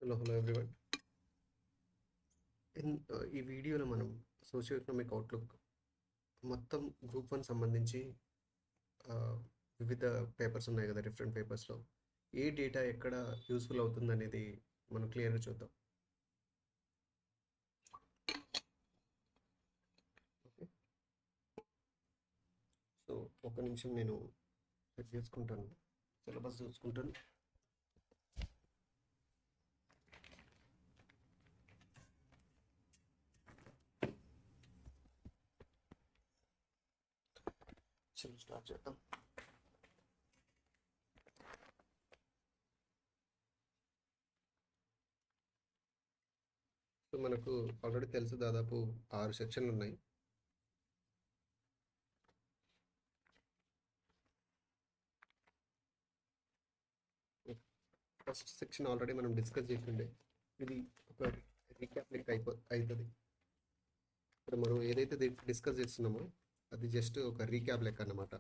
Hello everyone. ఈ వీడియోలో మనం సోషియో ఎకనామిక్ అవుట్లుక్ మొత్తం గ్రూప్ 1 సంబంధించి వివిధ పేపర్స్ ఉన్నాయి కదా, డిఫరెంట్ పేపర్స్లో ఏ డేటా ఎక్కడ యూస్ఫుల్ అవుతుంది అనేది మనం క్లియర్గా చూద్దాం. ఓకే, సో ఒక నిమిషం నేను సెట్ చేసుకుంటాను, సిలబస్ చూసుకుంటాను. చలో స్టార్ట్ చేద్దాం. సో మనకు ఆల్రెడీ తెలుసు, దాదాపు 6 సెక్షన్లు ఉన్నాయి. ఫస్ట్ సెక్షన్ ఆల్రెడీ మనం డిస్కస్ చేసిండే, ఇది ఒక రీక్యాప్ లెక్క అవుతుంది. ఇప్పుడు మనం ఏదైతే డిస్కస్ చేస్తున్నామో అది జస్ట్ ఒక రీక్యాప్ లెక్క అన్నమాట.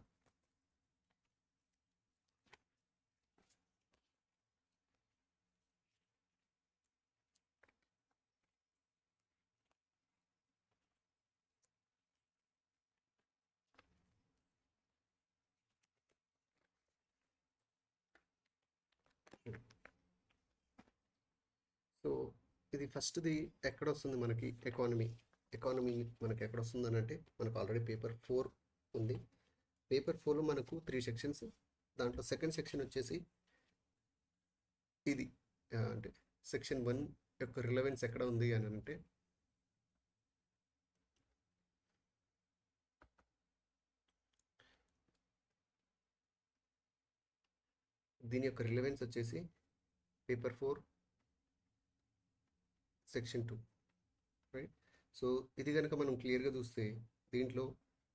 సో ఇది ఫస్ట్ది ఎక్కడ వస్తుంది మనకి, ఎకానమీ మనకి ఎక్కడ వస్తుంది అని అంటే, మనకు ఆల్రెడీ పేపర్ 4 ఉంది. పేపర్ 4లో మనకు 3 సెక్షన్స్. దాంట్లో సెకండ్ సెక్షన్ వచ్చేసి ఇది, అంటే సెక్షన్ 1 యొక్క రిలవెన్స్ ఎక్కడ ఉంది అని అంటే, దీని యొక్క రిలవెన్స్ వచ్చేసి పేపర్ 4 సెక్షన్ 2, రైట్. సో ఇది కనుక మనం క్లియర్గా చూస్తే, దీంట్లో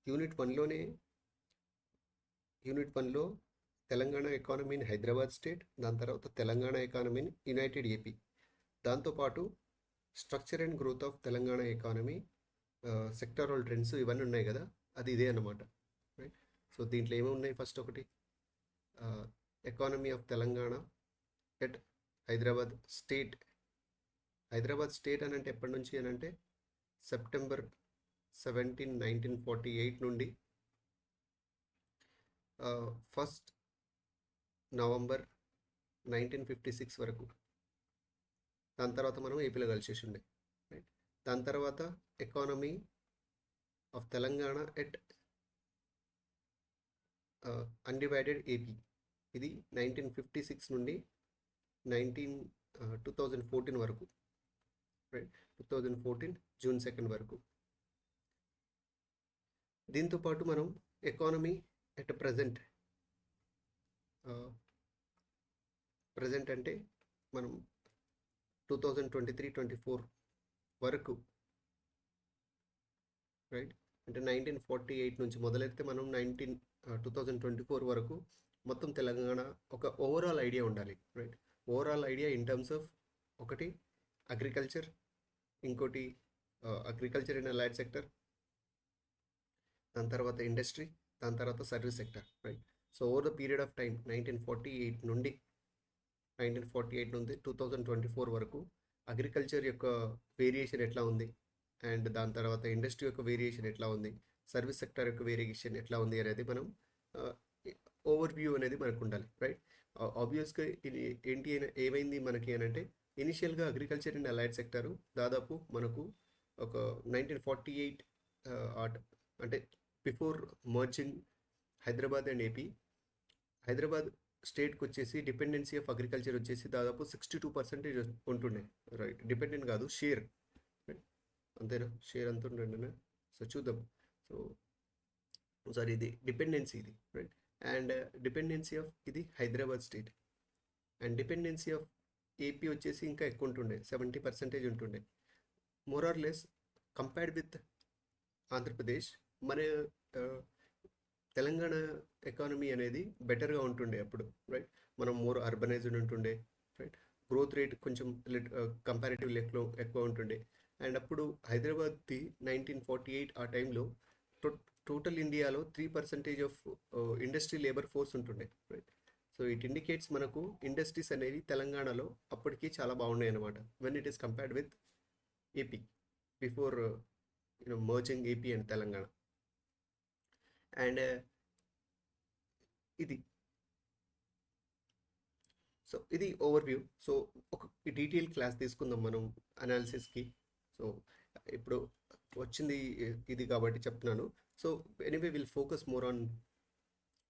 యూనిట్ 1లో Telangana economy in Hyderabad state, దాని తర్వాత Telangana economy in united AP, దాంతోపాటు structure and growth of Telangana economy, sectoral trends, ఇవన్నీ ఉన్నాయి కదా, అది ఇదే అన్నమాట, రైట్. సో దీంట్లో ఏమేమి ఉన్నాయి, ఫస్ట్ ఒకటి economy of Telangana at Hyderabad state అని అంటే ఎప్పటి నుంచి అని అంటే సెప్టెంబర్ 17, 1948 నుండి 1 నవంబర్ 1956 వరకు. దాని తర్వాత మనం ఏపీలో కలిసేసి ఉండే, రైట్. దాని తర్వాత economy of Telangana at undivided AP, ఇది 1956 నుండి 2014 వరకు, రైట్. 2014 జూన్ 2 వరకు. దీంతోపాటు మనం ఎకానమీ ఎట్ ప్రజెంట్ అంటే మనం 2023-24 వరకు, రైట్. అంటే 1948 నుంచి మొదలెడితే మనం 2024 వరకు మొత్తం తెలంగాణ ఒక ఓవరాల్ ఐడియా ఉండాలి, right. Overall idea in terms of, ఒకటి అగ్రికల్చర్, ఇంకోటి అగ్రికల్చర్ అండ్ అలైడ్ సెక్టర్, దాని తర్వాత ఇండస్ట్రీ, దాని తర్వాత service sector, right. So over the period of time 1948 నుండి 2024 వరకు అగ్రికల్చర్ యొక్క వేరియేషన్ ఎట్లా ఉంది, అండ్ దాని తర్వాత ఇండస్ట్రీ యొక్క వేరియేషన్ ఎట్లా ఉంది, సర్వీస్ సెక్టర్ యొక్క వేరియేషన్ ఎట్లా ఉంది అనేది మనం ఓవర్ వ్యూ అనేది మనకు ఉండాలి, రైట్. ఆబ్వియస్గా ఇది ఏంటి ఏమైంది మనకి అని అంటే, ఇనిషియల్గా అగ్రికల్చర్ అండ్ అలైడ్ సెక్టారు దాదాపు మనకు ఒక 1948 అంటే before merging Hyderabad and AP, Hyderabad స్టేట్కి వచ్చేసి డిపెండెన్సీ ఆఫ్ అగ్రికల్చర్ వచ్చేసి దాదాపు 62% ఉంటుండే, రైట్. డిపెండెంట్ కాదు, షేర్, అంతేనా, షేర్ అంత ఉంటుండే. సో చూద్దాం. సో సారీ, ఇది డిపెండెన్సీ, ఇది, రైట్. అండ్ డిపెండెన్సీ ఆఫ్ ఇది Hyderabad state, and dependency of AP వచ్చేసి ఇంకా ఎక్కువ ఉంటుండే, 70% ఉంటుండే. More or less compared with Andhra Pradesh, మన తెలంగాణ ఎకానమీ అనేది బెటర్గా ఉంటుండే అప్పుడు, రైట్. మనం మోర్ అర్బనైజ్డ్ ఉంటుండే, రైట్. గ్రోత్ రేట్ కొంచెం కంపారిటివ్లీ ఎక్కువ ఉంటుండే. అండ్ అప్పుడు హైదరాబాద్ది 1948 ఆ టైంలో టోటల్ ఇండియాలో 3% ఆఫ్ ఇండస్ట్రీ లేబర్ ఫోర్స్ ఉంటుండే, right. So so it indicates మనకు ఇండస్ట్రీస్ అనేవి తెలంగాణలో అప్పటికి చాలా బాగున్నాయి అనమాట when it is compared with AP before merging AP and Telangana. And ఇది సో ఇది ఓవర్వ్యూ. సో ఒక డీటెయిల్ క్లాస్ తీసుకుందాం మనం అనాలిసిస్కి. సో ఇప్పుడు వచ్చింది ఇది కాబట్టి చెప్తున్నాను. So anyway will focus more on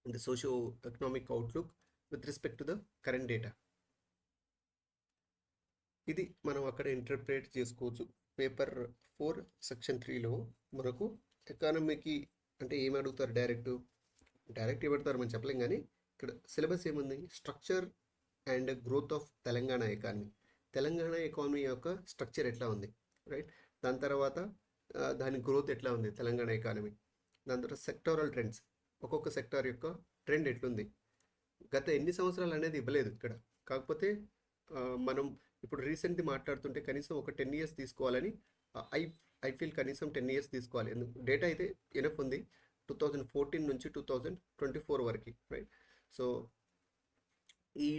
the socio economic outlook with respect to the current data. ఇది మనం అక్కడ ఇంటర్ప్రేట్ చేసుకోవచ్చు. పేపర్ 4 సెక్షన్ 3లో మనకు ఎకానమీకి అంటే ఏమి అడుగుతారు, డైరెక్ట్ ఏమడుగుతారు మనం చెప్పలేం, కానీ ఇక్కడ సిలబస్ ఏముంది, structure and growth of Telangana economy యొక్క స్ట్రక్చర్ ఎట్లా ఉంది, రైట్. దాని తర్వాత దాని గ్రోత్ ఎట్లా ఉంది తెలంగాణ ఎకానమీ. దాని తర్వాత సెక్టోరల్ ట్రెండ్స్, ఒక్కొక్క సెక్టార్ యొక్క ట్రెండ్ ఎట్లుంది, గత ఎన్ని సంవత్సరాలు అనేది ఇవ్వలేదు ఇక్కడ. కాకపోతే మనం ఇప్పుడు రీసెంట్ది మాట్లాడుతుంటే కనీసం ఒక 10 years తీసుకోవాలని ఐ ఫీల్ కనీసం 10 years తీసుకోవాలి. ఎందుకు డేటా అయితే ఎనఫ్ ఉంది 2014 నుంచి 2024 వరకు, రైట్. సో ఈ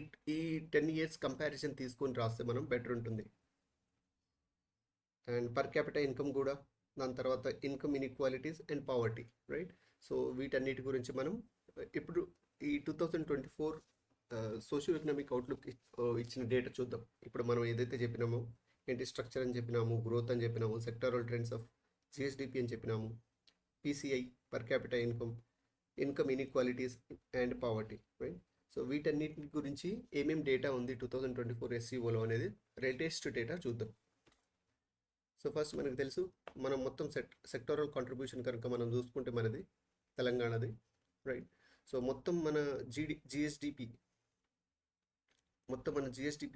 10 years కంపారిజన్ తీసుకొని రాస్తే మనం బెటర్ ఉంటుంది. అండ్ పర్ క్యాపిటల్ ఇన్కమ్ కూడా, దాని తర్వాత income inequalities and poverty, right. So వీటన్నిటి గురించి మనం ఇప్పుడు ఈ 2024 సోషియో ఎకనామిక్ అవుట్లుక్ ఇచ్చిన డేటా చూద్దాం. ఇప్పుడు మనం ఏదైతే చెప్పినామో ఏంటి, స్ట్రక్చర్ అని చెప్పినాము, గ్రోత్ అని చెప్పినాము, సెక్టరల్ ట్రెండ్స్ ఆఫ్ జిఎస్డిపి అని చెప్పినాము, PCI per capital income inequalities and poverty, right. So వీటన్నిటి గురించి ఏమేమి డేటా ఉంది 2024 ఎస్సీఓలో అనేది లేటెస్ట్ డేటా చూద్దాం. సో ఫస్ట్ మనకు తెలుసు, మనం మొత్తం సెక్టోరల్ కాంట్రిబ్యూషన్ కనుక మనం చూసుకుంటే మనది తెలంగాణది, రైట్. సో మొత్తం మన జిఎస్డిపి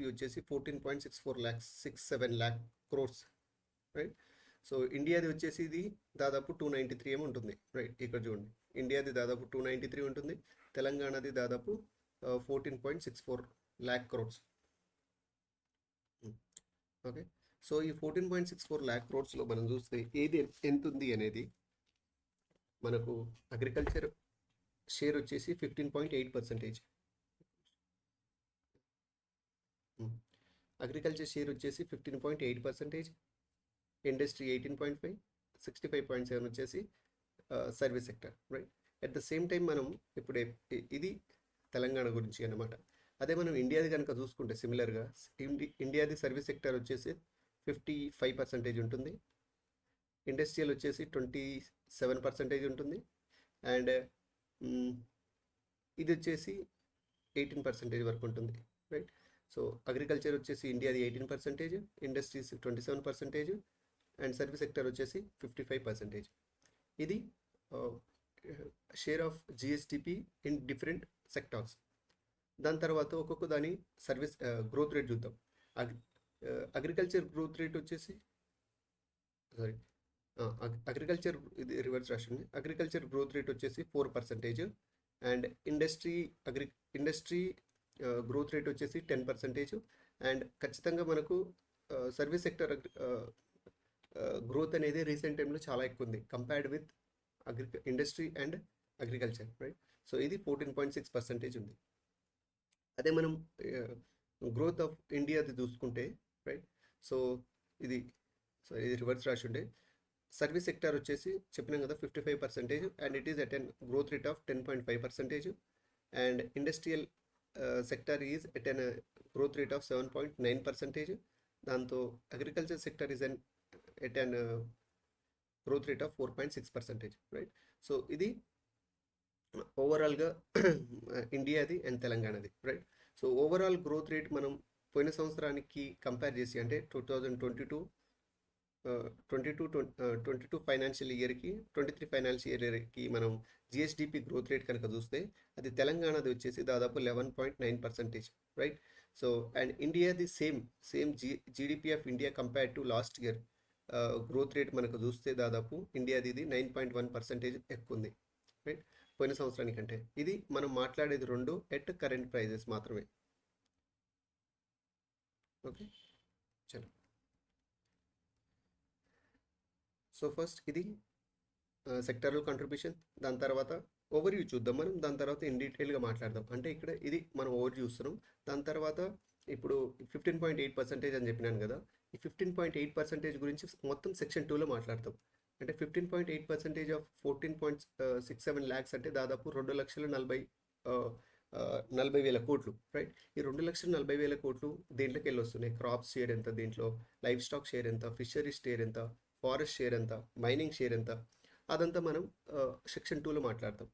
వచ్చేసి 14.67 lakh crores, రైట్. సో ఇండియాది వచ్చేసి ఇది దాదాపు 293 ఏమో ఉంటుంది, రైట్. ఇక్కడ చూడండి, ఇండియాది దాదాపు 293 ఉంటుంది, తెలంగాణది దాదాపు 14.64 lakh crores. ఓకే. సో ఈ 14.64 lakh crores మనం చూస్తే ఏది ఎంత ఉంది అనేది, మనకు అగ్రికల్చర్ షేర్ వచ్చేసి 15.8%, అగ్రికల్చర్ షేర్ వచ్చేసి 15.8%, ఇండస్ట్రీ 18.5, 65.7 వచ్చేసి service sector, right. At the same time మనం ఇప్పుడు ఇది తెలంగాణ గురించి అన్నమాట. అదే మనం ఇండియాది కనుక చూసుకుంటే సిమిలర్గా ఇండియాది సర్వీస్ సెక్టర్ వచ్చేసి 55% ఉంటుంది, ఇండస్ట్రియల్ వచ్చేసి 27% ఉంటుంది, అండ్ ఇది వచ్చేసి 18% వరకు ఉంటుంది, రైట్. సో అగ్రికల్చర్ వచ్చేసి ఇండియాది 18%, ఇండస్ట్రీస్ 27%, అండ్ సర్వీస్ సెక్టర్ వచ్చేసి 55%. ఇది share of GSDP in different sectors. దాని తర్వాత ఒక్కొక్క దాని సర్వీస్ గ్రోత్ రేట్ చూద్దాం. అగ్రికల్చర్ గ్రోత్ రేట్ వచ్చేసి అగ్రికల్చర్ ఇది రివర్స్ రాసింది. అగ్రికల్చర్ గ్రోత్ రేట్ వచ్చేసి 4%, అండ్ ఇండస్ట్రీ గ్రోత్ రేట్ వచ్చేసి 10%, అండ్ ఖచ్చితంగా మనకు సర్వీస్ సెక్టర్ గ్రోత్ అనేది రీసెంట్ టైంలో చాలా ఎక్కువ ఉంది compared with industry and agriculture, right. So ఇది 14.6% ఉంది. అదే మనం గ్రోత్ ఆఫ్ ఇండియాది చూసుకుంటే, రైట్. సో ఇది రివర్స్ రాసి ఉండే, సర్వీస్ సెక్టర్ వచ్చేసి చెప్పినాం కదా 55%, and it is at an growth rate of 10.5%, and industrial sector is at an growth rate of 7.9%, దాంతో agriculture sector is at an growth rate of 4.6%, right. So ఇది ఓవరాల్గా ఇండియాది అండ్ తెలంగాణది, right. So overall growth rate మనం పోయిన సంవత్సరానికి compare చేసి, అంటే 2022 ఫైనాన్షియల్ ఇయర్కి 23 ఫైనాన్షియల్ ఇయర్కి మనం జిఎస్డిపి గ్రోత్ రేట్ కనుక చూస్తే అది తెలంగాణది వచ్చేసి దాదాపు 11.9%, రైట్. సో అండ్ ఇండియాది same GDP of India compared to last year growth rate మనకు చూస్తే దాదాపు ఇండియాది ఇది 9.1% ఎక్కువ ఉంది, రైట్, పోయిన సంవత్సరానికంటే. ఇది మనం మాట్లాడేది రెండు ఎట్ కరెంట్ ప్రైజెస్ మాత్రమే. ఓకే, చలో. సో ఫస్ట్ ఇది సెక్టరల్ కాంట్రిబ్యూషన్, దాని తర్వాత ఓవర్‌వ్యూ చూద్దాం మనం. దాని తర్వాత ఇన్ డీటెయిల్‌గా మాట్లాడదాం. అంటే ఇక్కడ ఇది మనం ఓవర్‌వ్యూ చూస్తున్నాం. దాని తర్వాత ఇప్పుడు 15.8% అని చెప్పినాను కదా! ఈ 15.8% గురించి మొత్తం సెక్షన్ 2లో మాట్లాడతాం. అంటే 15.8% ఆఫ్ 14.67 లాక్స్ అంటే దాదాపు 2,40,40 ఆహ్, 40,000 కోట్లు రైట్? ఈ 2,40,40,000 కోట్లు దేంట్లోకెళ్ళి వస్తున్నాయి? క్రాప్స్ షేర్ ఎంత దీంట్లో? లైవ్ స్టాక్ షేర్ ఎంత? ఫిషరీస్ షేర్ ఎంత? ఫారెస్ట్ షేర్ ఎంత? మైనింగ్ షేర్ ఎంత? అదంతా మనం సెక్షన్ 2లో మాట్లాడతాం.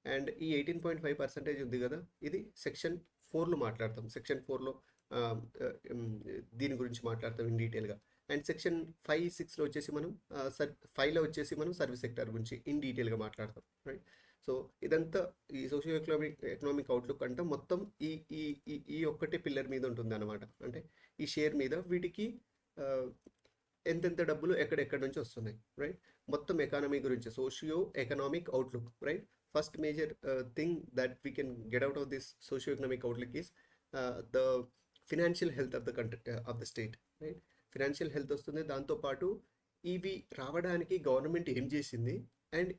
అండ్ ఈ 18.5% ఉంది కదా, ఇది సెక్షన్ 4లో మాట్లాడతాం. సెక్షన్ 4లో దీని గురించి మాట్లాడతాం ఇన్ డీటెయిల్గా. అండ్ సెక్షన్ 5, 6లో వచ్చేసి మనం 5లో వచ్చేసి మనం సర్వీస్ సెక్టర్ గురించి ఇన్ డీటెయిల్గా మాట్లాడతాం రైట్. సో ఇదంతా ఈ సోషియో ఎకనామిక్ అవుట్లుక్ అంటే మొత్తం ఈ ఈ ఈ ఈ ఒక్కటే పిల్లర్ మీద ఉంటుంది అనమాట. అంటే ఈ షేర్ మీద వీటికి ఆ, ఎంతెంత డబ్బులు ఎక్కడెక్కడి నుంచి వస్తున్నాయి రైట్. మొత్తం ఎకానమీ గురించి socio economic outlook right. First major thing that we can get out of this socio economic outlook is the financial health of the country of the state right. Financial health వస్తుంది, దాంతోపాటు ఇవి రావడానికి government ఏం చేసింది and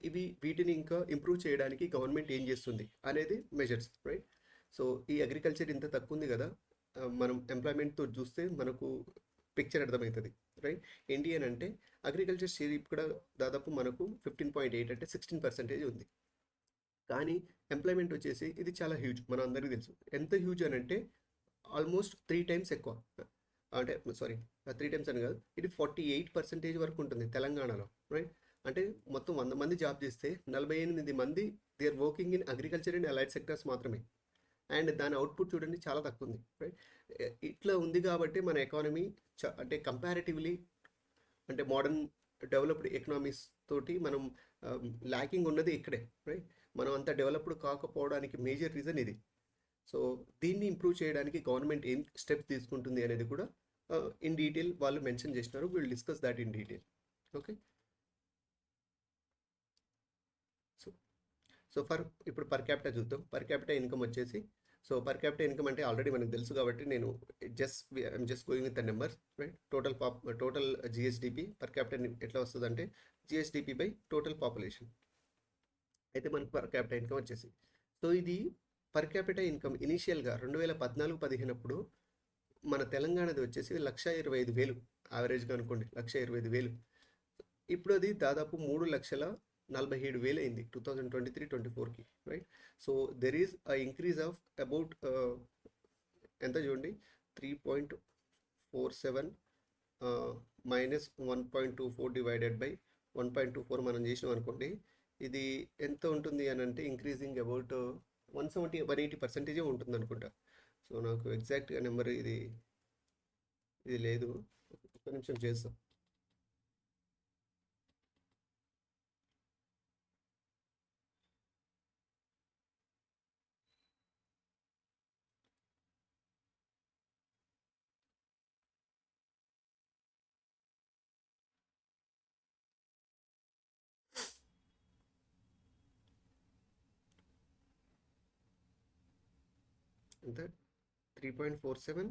వీటిని ఇంకా improve చేయడానికి government ఏం చేస్తుంది అనేది మెజర్స్ రైట్. సో ఈ అగ్రికల్చర్ ఇంత తక్కువ ఉంది కదా, మనం ఎంప్లాయ్మెంట్తో చూస్తే మనకు పిక్చర్ అర్థమవుతుంది రైట్. ఏంటి అని అంటే అగ్రికల్చర్ షేర్ కూడా దాదాపు మనకు 15.8 అంటే 16% ఉంది. కానీ ఎంప్లాయ్మెంట్ వచ్చేసి ఇది చాలా హ్యూజ్, మన అందరికీ తెలుసు. ఎంత హ్యూజ్ అని అంటే ఆల్మోస్ట్ 3 times ఎక్కువ. అంటే సారీ, 3 times అని కాదు, ఇది 48% వరకు ఉంటుంది తెలంగాణలో రైట్. అంటే మొత్తం 100 మంది జాబ్ చేస్తే 48 మంది they are working in agriculture and allied sectors మాత్రమే. అండ్ దాని అవుట్పుట్ చూడండి చాలా తక్కువ ఉంది రైట్. ఇట్లా ఉంది కాబట్టి మన ఎకానమీ అంటే కంపారిటివ్లీ అంటే మోడర్న్ డెవలప్డ్ ఎకనామీస్ తోటి మనం ల్యాకింగ్ ఉన్నది ఇక్కడే రైట్. మనం అంత డెవలప్డ్ కాకపోవడానికి మేజర్ రీజన్ ఇది. సో దీన్ని ఇంప్రూవ్ చేయడానికి గవర్నమెంట్ ఏం స్టెప్స్ తీసుకుంటుంది అనేది కూడా ఇన్ డీటెయిల్ వాళ్ళు మెన్షన్ చేసినారు. Will discuss that in detail. Okay. So so ఇప్పుడు పర్ క్యాపిటా చూద్దాం. పర్ క్యాపిటా ఇన్కమ్ వచ్చేసి, సో పర్ క్యాపిటా ఇన్కమ్ అంటే ఆల్రెడీ మనకు తెలుసు కాబట్టి నేను I'm just going with the numbers right. Total GSDP per capita ఎట్లా వస్తుంది అంటే జిఎస్డిపి బై టోటల్ పాపులేషన్. అయితే మనకు పర్ క్యాపిటా ఇన్కమ్ వచ్చేసి, సో ఇది పర్ క్యాపిటా ఇన్కమ్ ఇనీషియల్గా 2014-15 అప్పుడు మన తెలంగాణది వచ్చేసి 1,25,000 యావరేజ్గా అనుకోండి, 1,25,000. ఇప్పుడు అది దాదాపు 3,47,000 అయింది 2023-24కి right. So there is a increase of about ఎంత చూడండి, 3.47 మైనస్ 1.24 డివైడెడ్ బై 1.24 మనం చేసినాం అనుకోండి, ఇది ఎంత ఉంటుంది అని అంటే ఇంక్రీజింగ్ అబౌట్ 180% ఉంటుంది అనుకుంటా. సో నాకు ఎగ్జాక్ట్గా నెంబర్ ఇది లేదు, ఒక్క నిమిషం చేస్తాం. ఎంత 3.47